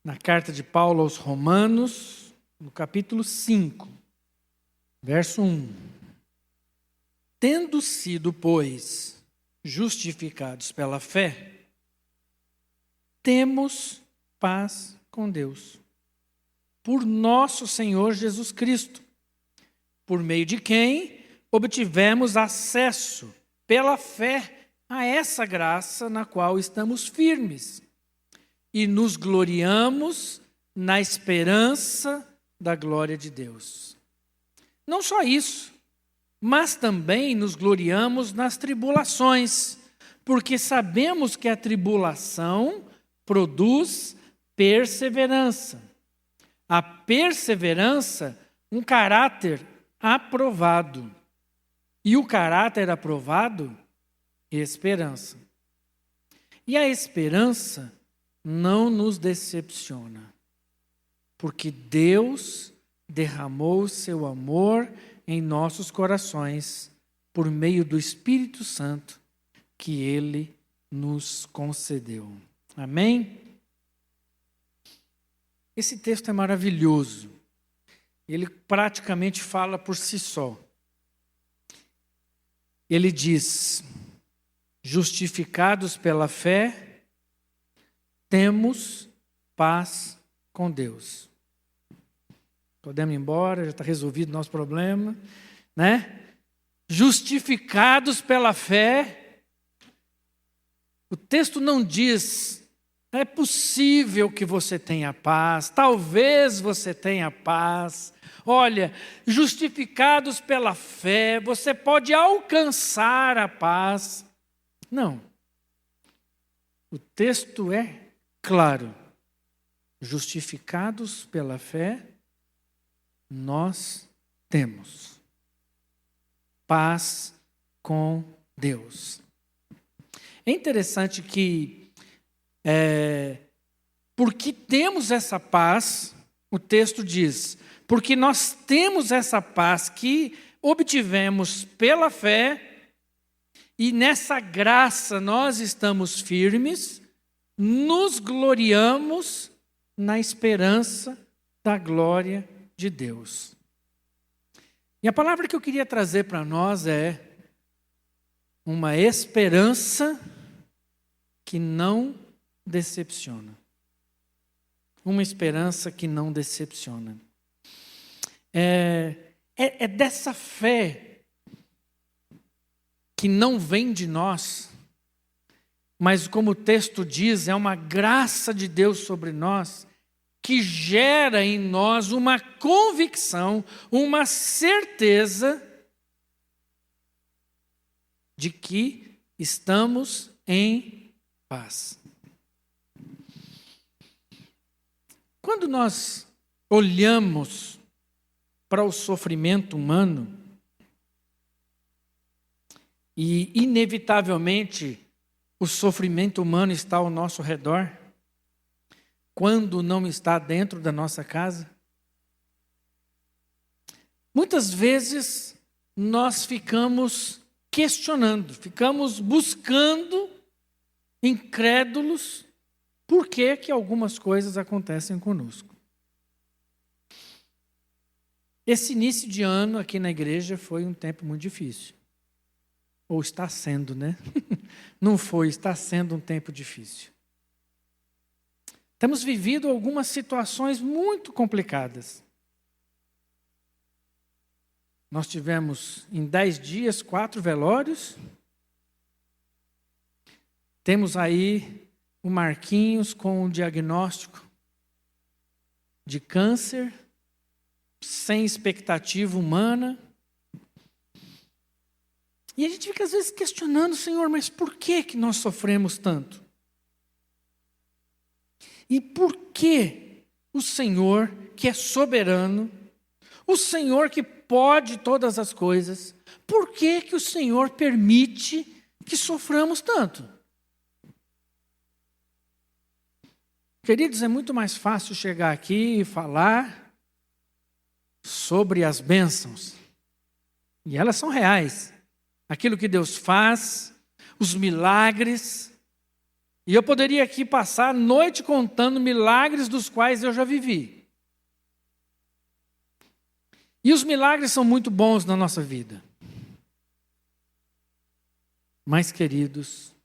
na carta de Paulo aos Romanos, no capítulo 5, verso 1. Tendo sido, pois, justificados pela fé, temos paz com Deus, por nosso Senhor Jesus Cristo, por meio de quem obtivemos acesso pela fé a essa graça na qual estamos firmes e nos gloriamos na esperança da glória de Deus. Não só isso, mas também nos gloriamos nas tribulações, porque sabemos que a tribulação produz perseverança. A perseverança, um caráter aprovado. E o caráter aprovado, esperança. E a esperança não nos decepciona, porque Deus derramou seu amor em nossos corações por meio do Espírito Santo que Ele nos concedeu. Amém? Esse texto é maravilhoso. Ele praticamente fala por si só. Ele diz: justificados pela fé, temos paz com Deus. Podemos ir embora, já está resolvido o nosso problema, né? Justificados pela fé. O texto não diz: é possível que você tenha paz, talvez você tenha paz. Olha, justificados pela fé, você pode alcançar a paz. Não. O texto é claro. Justificados pela fé, nós temos paz com Deus. É interessante que porque temos essa paz, o texto diz, porque nós temos essa paz que obtivemos pela fé, e nessa graça nós estamos firmes, nos gloriamos na esperança da glória de Deus. E a palavra que eu queria trazer para nós é uma esperança que não decepciona. Uma esperança que não decepciona. É dessa fé que não vem de nós, mas como o texto diz, é uma graça de Deus sobre nós, que gera em nós uma convicção, uma certeza de que estamos em paz. Quando nós olhamos para o sofrimento humano, e inevitavelmente o sofrimento humano está ao nosso redor, quando não está dentro da nossa casa, muitas vezes nós ficamos questionando, ficamos buscando, incrédulos, por que que algumas coisas acontecem conosco. Esse início de ano aqui na igreja foi um tempo muito difícil. Ou está sendo, né? Não foi, está sendo um tempo difícil. Temos vivido algumas situações muito complicadas. Nós tivemos, em 10 dias, 4 velórios. Temos aí o Marquinhos com o diagnóstico de câncer, sem expectativa humana. E a gente fica às vezes questionando, Senhor, mas por que nós sofremos tanto? E por que o Senhor, que é soberano, o Senhor que pode todas as coisas, por que o Senhor permite que soframos tanto? Queridos, é muito mais fácil chegar aqui e falar sobre as bênçãos. E elas são reais. Aquilo que Deus faz, os milagres. E eu poderia aqui passar a noite contando milagres dos quais eu já vivi. E os milagres são muito bons na nossa vida. Mas, queridos,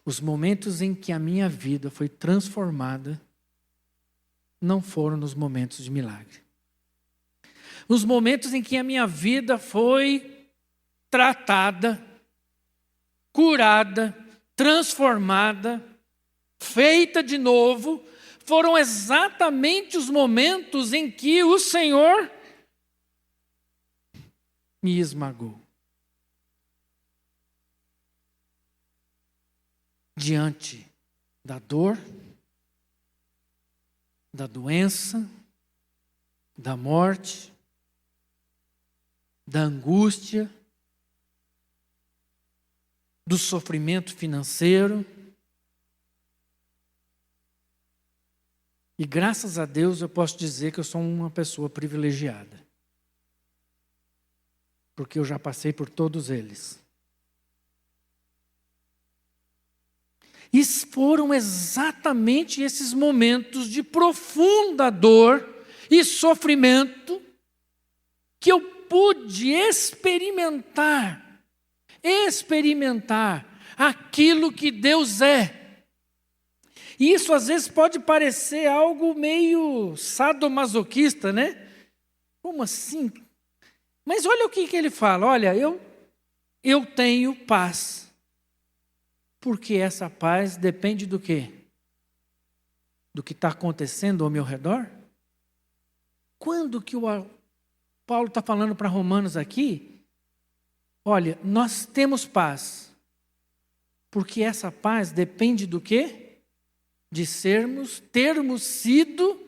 os momentos em que a minha vida foi transformada não foram nos momentos de milagre. Os momentos em que a minha vida foi tratada, curada, transformada, feita de novo, foram exatamente os momentos em que o Senhor me esmagou. Diante da dor, da doença, da morte, da angústia, do sofrimento financeiro. E graças a Deus eu posso dizer que eu sou uma pessoa privilegiada. Porque eu já passei por todos eles. E foram exatamente esses momentos de profunda dor e sofrimento que eu pude experimentar aquilo que Deus é. E isso às vezes pode parecer algo meio sadomasoquista, né? Como assim? Mas olha o que ele fala, olha, eu tenho paz. Porque essa paz depende do quê? Do que está acontecendo ao meu redor? Quando que o Paulo está falando para Romanos aqui? Olha, nós temos paz. Porque essa paz depende do quê? De termos sido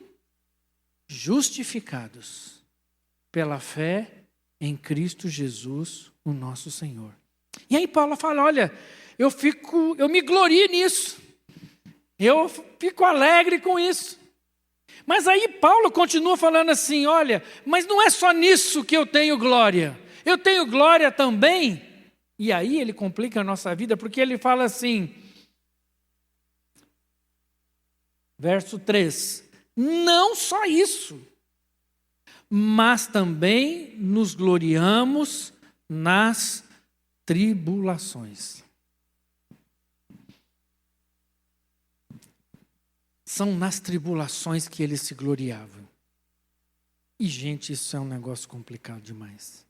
justificados pela fé em Cristo Jesus, o nosso Senhor. E aí Paulo fala, olha, eu me glorio nisso. Eu fico alegre com isso. Mas aí Paulo continua falando assim, olha, mas não é só nisso que eu tenho glória. Eu tenho glória também. E aí ele complica a nossa vida, porque ele fala assim, verso 3, não só isso, mas também nos gloriamos nas tribulações. São nas tribulações que eles se gloriavam. E, gente, isso é um negócio complicado demais.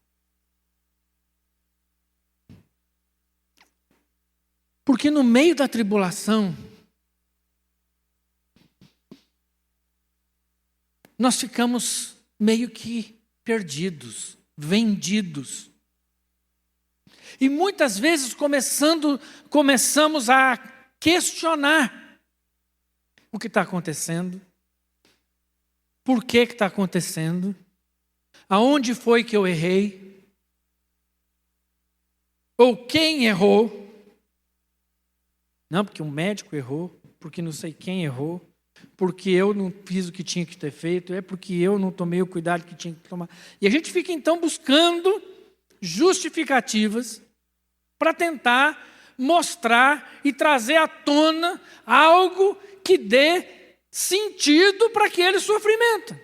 Porque no meio da tribulação, nós ficamos meio que perdidos, vendidos. E muitas vezes começamos a questionar o que está acontecendo, por que está acontecendo, aonde foi que eu errei, ou quem errou. Não, porque um médico errou, porque não sei quem errou, porque eu não fiz o que tinha que ter feito, é porque eu não tomei o cuidado que tinha que tomar. E a gente fica então buscando justificativas para tentar mostrar e trazer à tona algo que dê sentido para aquele sofrimento.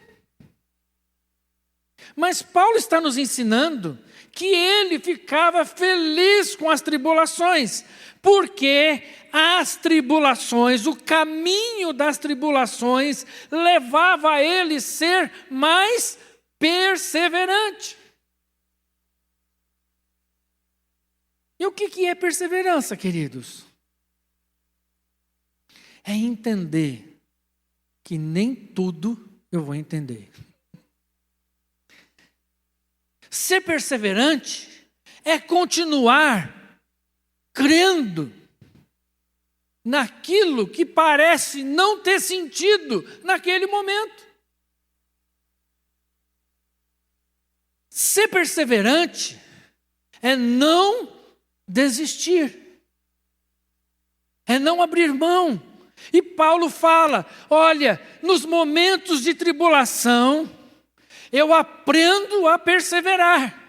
Mas Paulo está nos ensinando que ele ficava feliz com as tribulações, porque as tribulações, o caminho das tribulações, levava a ele ser mais perseverante. E o que é perseverança, queridos? É entender que nem tudo eu vou entender. Ser perseverante é continuar crendo naquilo que parece não ter sentido naquele momento. Ser perseverante é não desistir, é não abrir mão. E Paulo fala, olha, nos momentos de tribulação, eu aprendo a perseverar.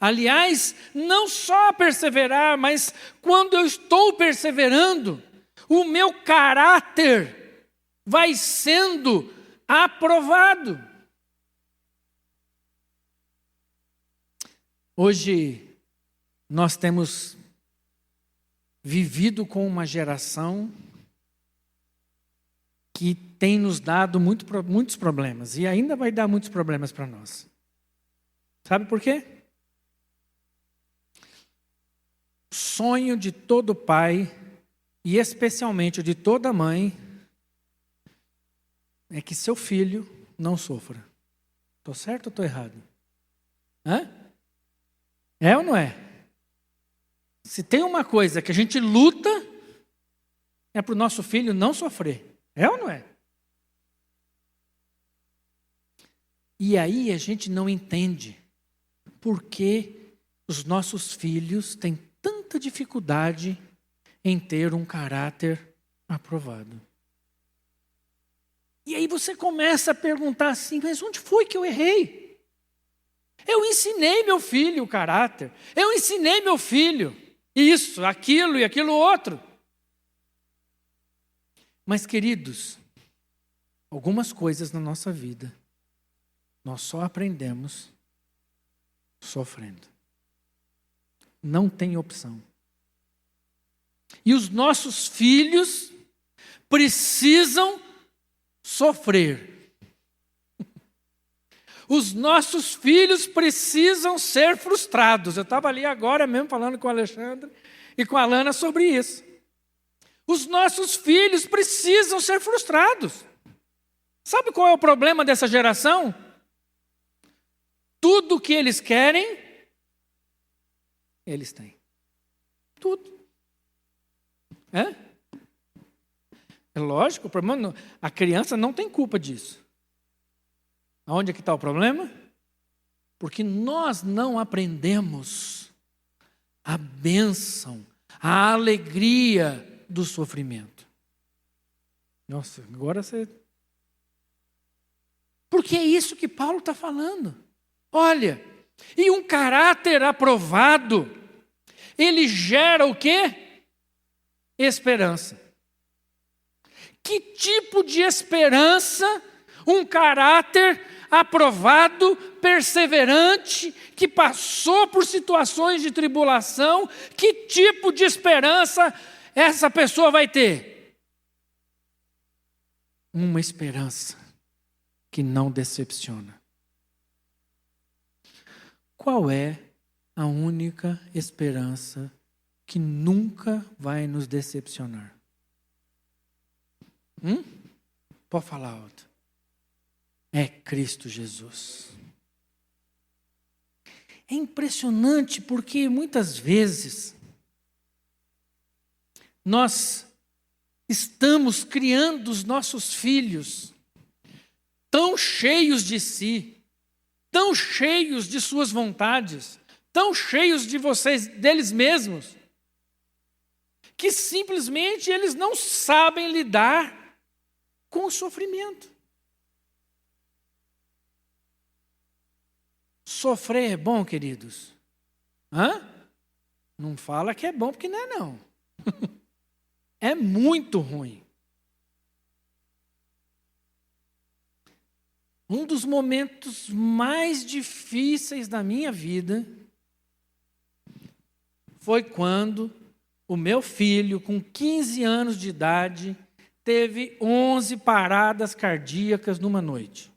Aliás, não só perseverar, mas quando eu estou perseverando, o meu caráter vai sendo aprovado. Hoje, nós temos vivido com uma geração que tem nos dado muitos problemas, e ainda vai dar muitos problemas para nós. Sabe por quê? O sonho de todo pai, e especialmente de toda mãe, é que seu filho não sofra. Estou certo ou estou errado? Hã? É ou não é? Se tem uma coisa que a gente luta, é para o nosso filho não sofrer. É ou não é? E aí a gente não entende por que os nossos filhos têm tanta dificuldade em ter um caráter aprovado. E aí você começa a perguntar assim, mas onde foi que eu errei? Eu ensinei meu filho o caráter. Eu ensinei meu filho isso, aquilo e aquilo outro. Mas, queridos, algumas coisas na nossa vida nós só aprendemos sofrendo. Não tem opção. E os nossos filhos precisam sofrer. Os nossos filhos precisam ser frustrados. Eu estava ali agora mesmo falando com o Alexandre e com a Lana sobre isso. Os nossos filhos precisam ser frustrados. Sabe qual é o problema dessa geração? Tudo que eles querem, eles têm. Tudo. É lógico, o problema a criança não tem culpa disso. Aonde é que está o problema? Porque nós não aprendemos a bênção, a alegria do sofrimento. Nossa, agora você... Porque é isso que Paulo está falando. Olha, e um caráter aprovado, ele gera o quê? Esperança. Que tipo de esperança um caráter aprovado, perseverante, que passou por situações de tribulação, que tipo de esperança essa pessoa vai ter? Uma esperança que não decepciona. Qual é a única esperança que nunca vai nos decepcionar? Pode falar alto. É Cristo Jesus. É impressionante porque muitas vezes nós estamos criando os nossos filhos tão cheios de si, tão cheios de suas vontades, tão cheios deles mesmos, que simplesmente eles não sabem lidar com o sofrimento. Sofrer é bom, queridos? Não fala que é bom, porque não é não. É muito ruim. Um dos momentos mais difíceis da minha vida foi quando o meu filho, com 15 anos de idade, teve 11 paradas cardíacas numa noite.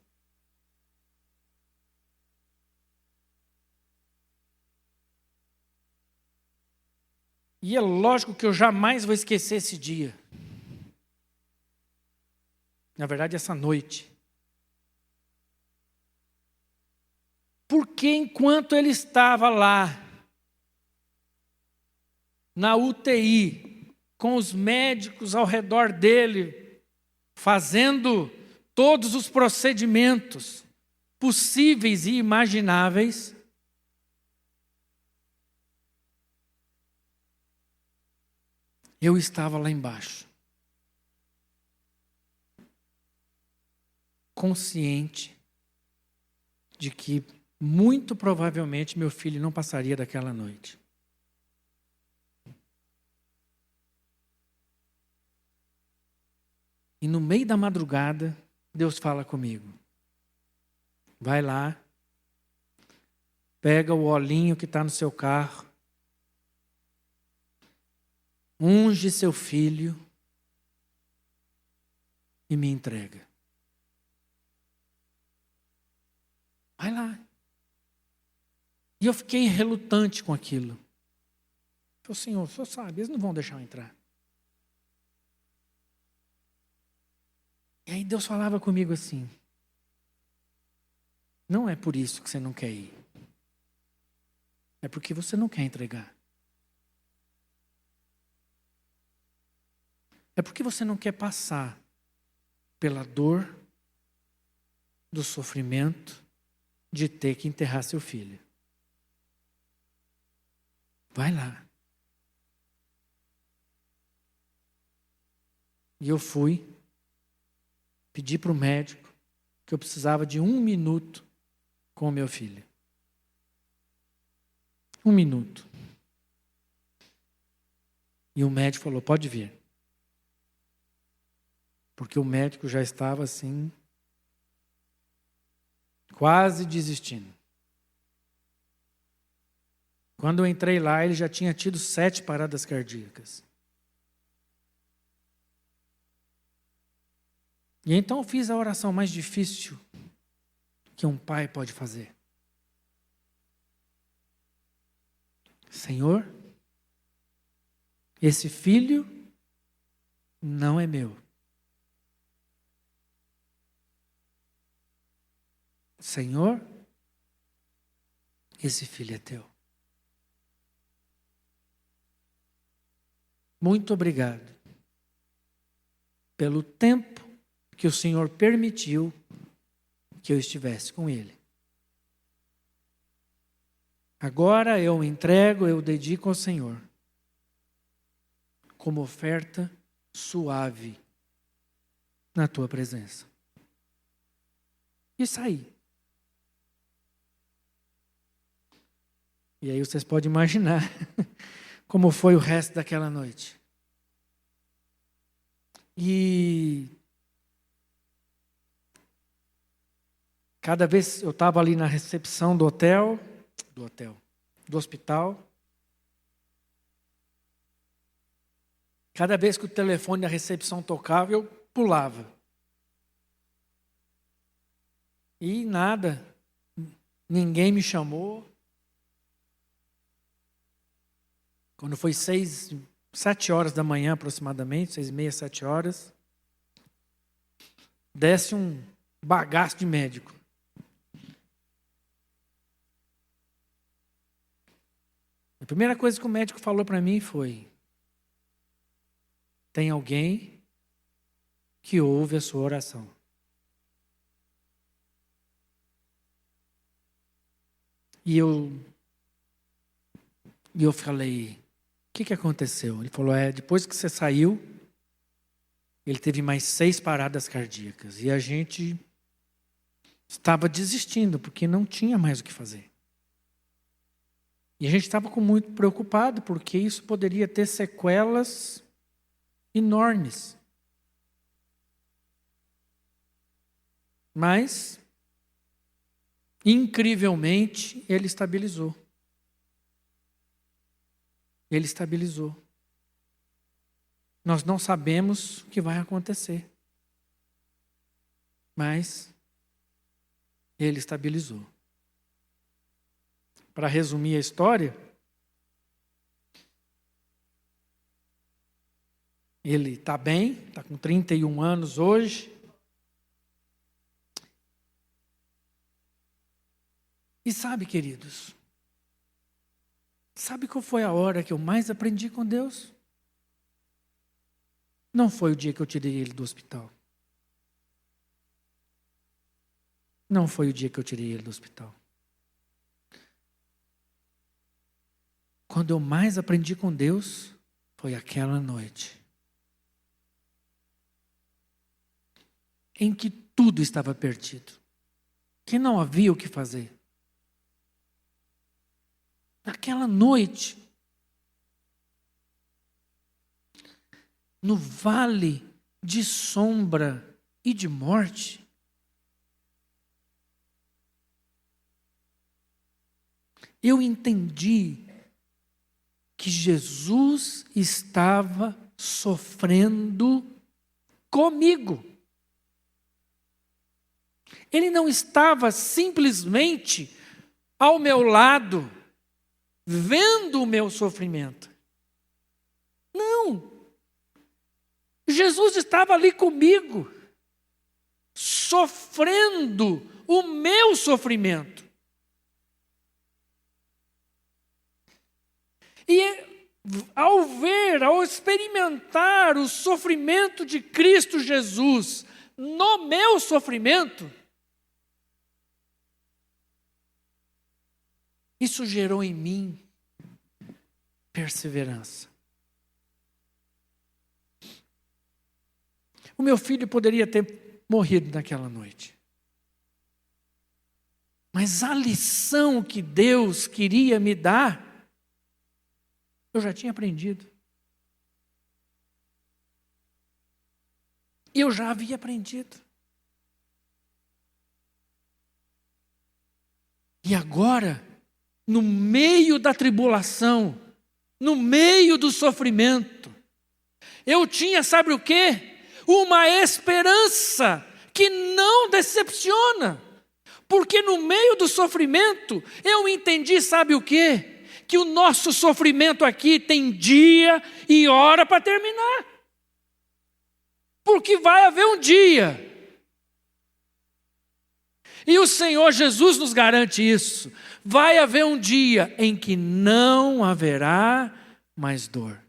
E é lógico que eu jamais vou esquecer esse dia. Na verdade, essa noite. Porque enquanto ele estava lá, na UTI, com os médicos ao redor dele, fazendo todos os procedimentos possíveis e imagináveis, eu estava lá embaixo, consciente de que muito provavelmente meu filho não passaria daquela noite. E no meio da madrugada, Deus fala comigo. Vai lá, pega o olhinho que está no seu carro, unge seu filho e me entrega. Vai lá. E eu fiquei relutante com aquilo. Eu falei, Senhor, o Senhor sabe, eles não vão deixar eu entrar. E aí Deus falava comigo assim, não é por isso que você não quer ir. É porque você não quer entregar. É porque você não quer passar pela dor do sofrimento de ter que enterrar seu filho. Vai lá. E eu fui, pedi para o médico que eu precisava de 1 minuto com o meu filho. 1 minuto. E o médico falou, pode vir. Porque o médico já estava assim, quase desistindo. Quando eu entrei lá, ele já tinha tido 7 paradas cardíacas. E então eu fiz a oração mais difícil que um pai pode fazer. Senhor, esse filho não é meu. Senhor, esse filho é teu. Muito obrigado pelo tempo que o Senhor permitiu que eu estivesse com ele. Agora eu entrego, eu dedico ao Senhor como oferta suave na tua presença. E saí. E aí vocês podem imaginar como foi o resto daquela noite. E cada vez eu estava ali na recepção do hospital. Cada vez que o telefone da recepção tocava, eu pulava. E nada, ninguém me chamou. Quando foi 7 horas da manhã aproximadamente, 6h30, 7 horas, desce um bagaço de médico. A primeira coisa que o médico falou para mim foi: tem alguém que ouve a sua oração. E eu falei, o que aconteceu? Ele falou, depois que você saiu, ele teve mais 6 paradas cardíacas. E a gente estava desistindo, porque não tinha mais o que fazer. E a gente estava muito preocupado, porque isso poderia ter sequelas enormes. Mas, incrivelmente, ele estabilizou. Ele estabilizou. Nós não sabemos o que vai acontecer. Mas ele estabilizou. Para resumir a história, ele está bem, está com 31 anos hoje. E sabe, queridos, sabe qual foi a hora que eu mais aprendi com Deus? Não foi o dia que eu tirei ele do hospital. Não foi o dia que eu tirei ele do hospital. Quando eu mais aprendi com Deus, foi aquela noite. Em que tudo estava perdido. Que não havia o que fazer. Naquela noite, no vale de sombra e de morte, eu entendi que Jesus estava sofrendo comigo. Ele não estava simplesmente ao meu lado, vendo o meu sofrimento. Não. Jesus estava ali comigo, sofrendo o meu sofrimento. E ao experimentar o sofrimento de Cristo Jesus no meu sofrimento, isso gerou em mim perseverança. O meu filho poderia ter morrido naquela noite. Mas a lição que Deus queria me dar, eu já tinha aprendido. Eu já havia aprendido. E agora, no meio da tribulação, no meio do sofrimento, eu tinha, sabe o quê? Uma esperança que não decepciona. Porque no meio do sofrimento, eu entendi, sabe o quê? Que o nosso sofrimento aqui tem dia e hora para terminar. Porque vai haver um dia. E o Senhor Jesus nos garante isso. Vai haver um dia em que não haverá mais dor.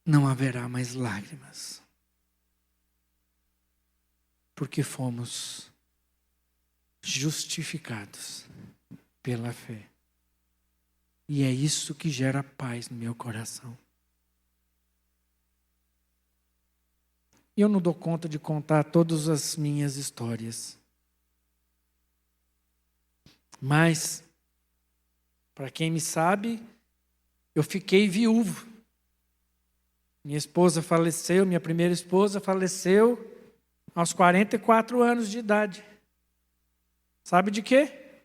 Não haverá mais lágrimas. Porque fomos justificados pela fé. E é isso que gera paz no meu coração. Eu não dou conta de contar todas as minhas histórias. Mas, para quem me sabe, eu fiquei viúvo. Minha esposa faleceu, minha primeira esposa faleceu aos 44 anos de idade. Sabe de quê?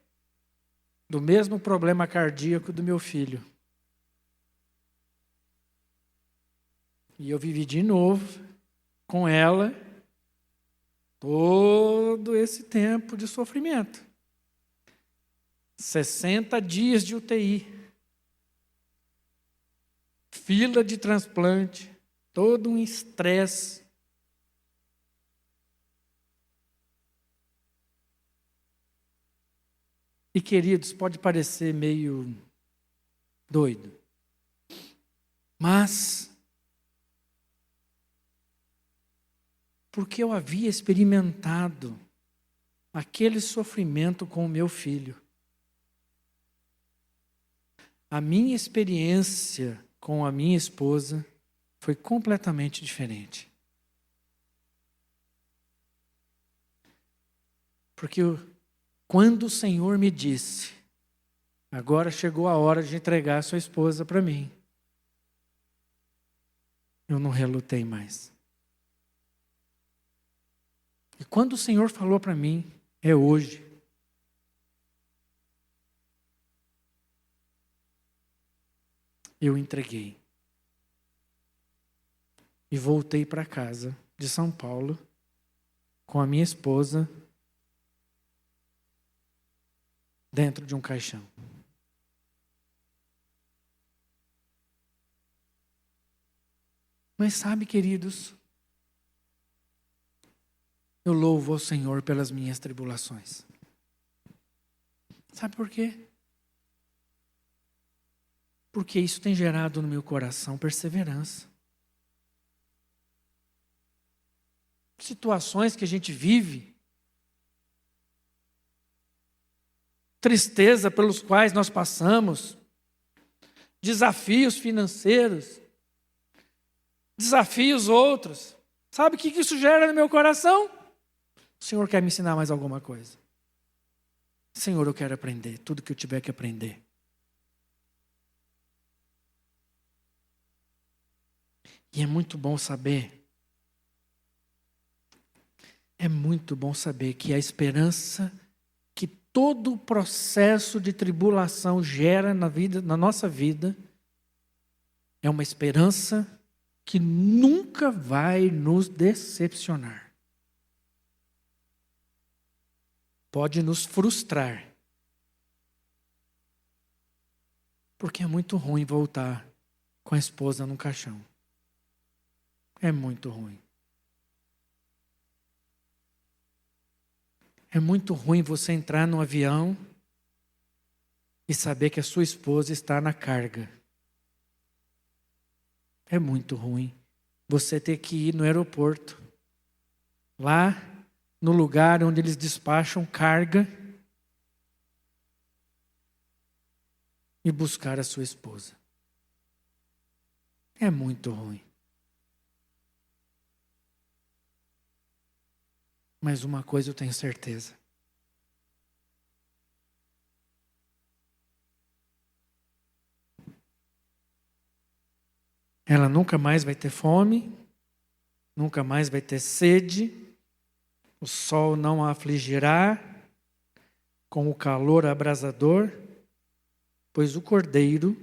Do mesmo problema cardíaco do meu filho. E eu vivi de novo com ela todo esse tempo de sofrimento. 60 dias de UTI. Fila de transplante. Todo um estresse. E, queridos, pode parecer meio doido. Mas, porque eu havia experimentado aquele sofrimento com o meu filho. A minha experiência com a minha esposa foi completamente diferente. Porque quando o Senhor me disse, agora chegou a hora de entregar a sua esposa para mim, eu não relutei mais. E quando o Senhor falou para mim, é hoje. Eu entreguei. E voltei para casa de São Paulo com a minha esposa dentro de um caixão. Mas sabe, queridos, eu louvo ao Senhor pelas minhas tribulações. Sabe por quê? Porque isso tem gerado no meu coração perseverança. Situações que a gente vive, tristeza pelos quais nós passamos, desafios financeiros, desafios outros. Sabe o que isso gera no meu coração? O Senhor quer me ensinar mais alguma coisa. Senhor, eu quero aprender tudo que eu tiver que aprender. E é muito bom saber que a esperança que todo o processo de tribulação gera na nossa vida, é uma esperança que nunca vai nos decepcionar. Pode nos frustrar, porque é muito ruim voltar com a esposa no caixão. É muito ruim. É muito ruim você entrar num avião e saber que a sua esposa está na carga. É muito ruim você ter que ir no aeroporto, lá no lugar onde eles despacham carga, e buscar a sua esposa. É muito ruim. Mas uma coisa eu tenho certeza. Ela nunca mais vai ter fome, nunca mais vai ter sede, o sol não a afligirá com o calor abrasador, pois o Cordeiro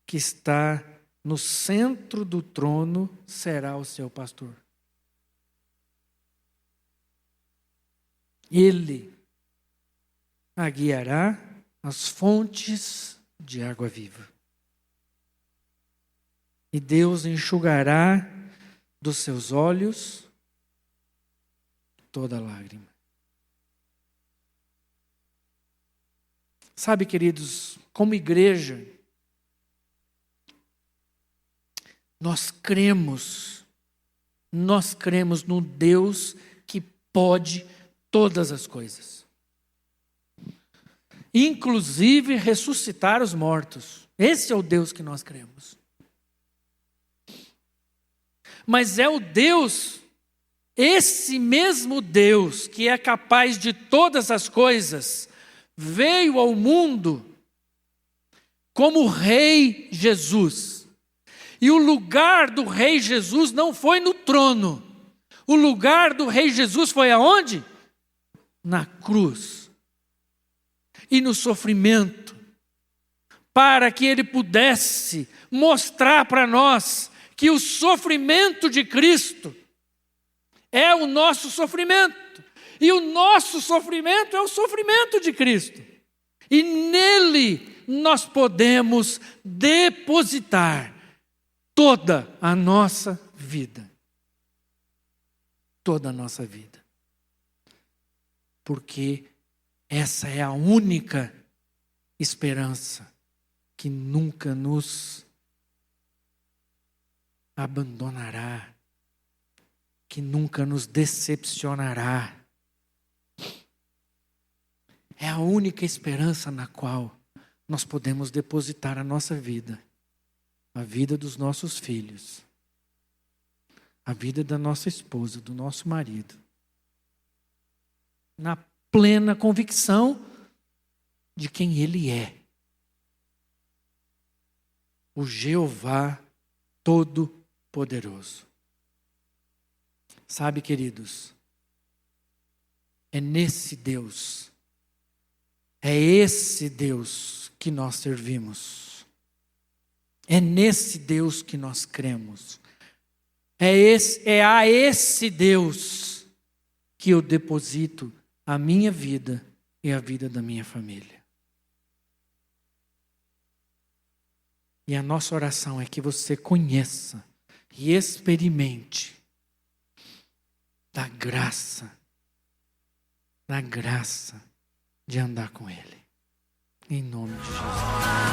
que está no centro do trono será o seu pastor. Ele a guiará às fontes de água viva. E Deus enxugará dos seus olhos toda lágrima. Sabe, queridos, como igreja, nós cremos no Deus que pode todas as coisas, inclusive ressuscitar os mortos. Esse é o Deus que nós cremos. Mas é o Deus, esse mesmo Deus que é capaz de todas as coisas, veio ao mundo como o Rei Jesus. E o lugar do Rei Jesus não foi no trono. O lugar do Rei Jesus foi aonde? Na cruz. E no sofrimento. Para que ele pudesse mostrar para nós que o sofrimento de Cristo é o nosso sofrimento. E o nosso sofrimento é o sofrimento de Cristo. E nele nós podemos depositar toda a nossa vida. Toda a nossa vida. Porque essa é a única esperança que nunca nos abandonará, que nunca nos decepcionará. É a única esperança na qual nós podemos depositar a nossa vida, a vida dos nossos filhos, a vida da nossa esposa, do nosso marido, na plena convicção de quem Ele é. O Jeová Todo-Poderoso. Sabe, queridos, é nesse Deus, é esse Deus que nós servimos. É nesse Deus que nós cremos. É a esse Deus que eu deposito a minha vida e a vida da minha família. E a nossa oração é que você conheça e experimente da graça de andar com Ele. Em nome de Jesus.